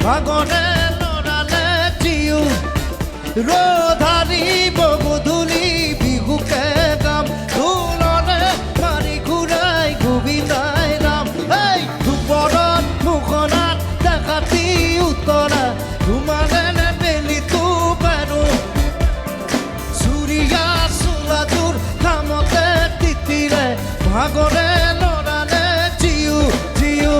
ভাগৰে লৰালে জিউ ৰধাৰিব গধূলি বিহুকে গাম ঢোলৰে মাৰি ঘূৰাই গোবিন্দাই নাম এই ধূপৰত মুখনাত ডাকাতি উতৰা ধুমালেৰে বেলিটো পাৰো চুৰিয়া চোলাটোৰ কামতে তিতিৰে ভাগৰে লৰালে জিউ জিউ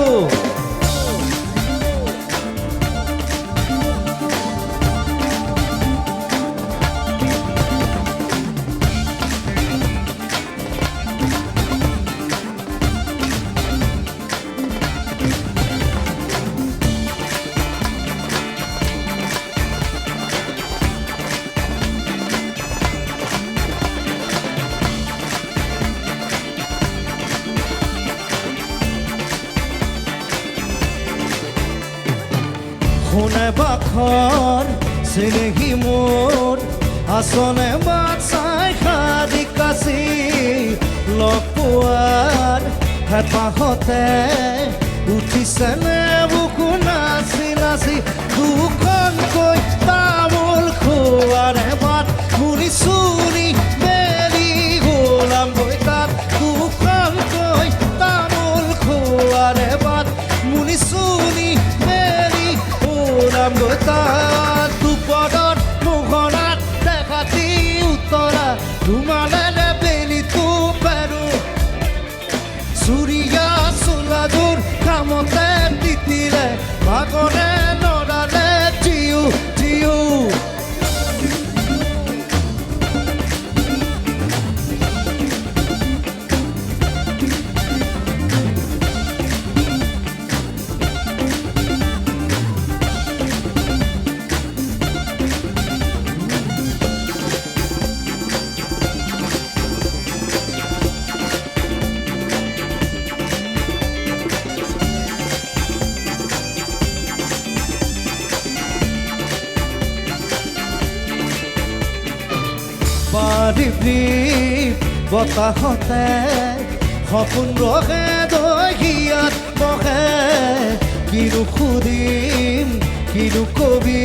শুনে বাখৰ চিনেহি মোৰ আচনে বাট চাই খাদি কাচি লগ পোৱাৰ হেঁপাহতে উঠিছেনে বুকু নাচি নাচি দুখনকৈ তামোল খোৱাৰে বাট মুৰি চুৰি মেলি গোলাম গৈ তাত দুখনকৈ তামোল খোৱাৰে বাট মুৰি চুৰি তাত দুপদত মুখনাত ডাকাতি উতৰা ধুমালেৰে বেলিটো পাৰো চুৰিয়া চোলাযোৰ কামতে তিতিৰে ভাগৰে লৰালে জিউ জিউ বতাহতে সপোন ৰখে দহিয়াত বহে কিনো সুধিম কিনো কবি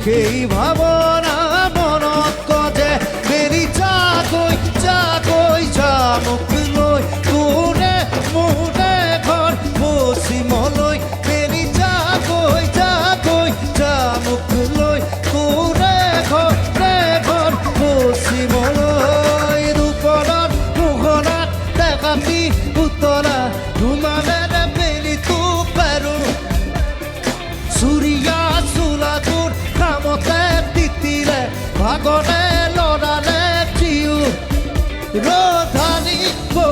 সেই ভাৱনা মনত কজে মেলি যাগৈ যাগৈ যামক লৈ তোৰে মোৰে ঘৰ পশ্চিমলৈ মেলি যাগৈ যাগৈ যামক লৈ তোৰে ঘৰ পশ্চিমলৈ দুপৰত মুখনাত ডাকাতি উতৰা ধুমালেৰে বেলিটো পাৰো চুৰিয়া চোলাটোৰ কামতে তিতিৰে ভাগৰে লৰালে জিউ ৰধাৰি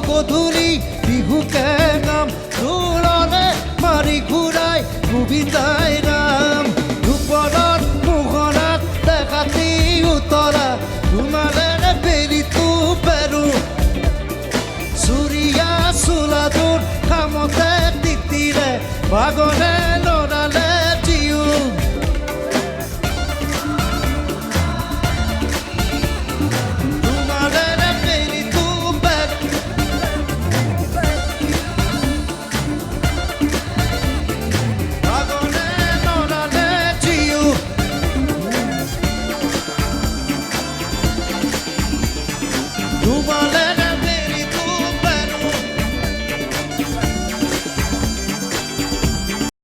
গধূলি বিহুকে নাম ঢোলৰে মাৰি ঘূৰাই গোবিন্দাই নাম দুপৰত মুখনাত ডাকাতি উতৰা ধুমালেৰে বেলিটো পাৰো চুৰিয়া চোলাটোৰ কামতে তিতিৰে ভাগৰে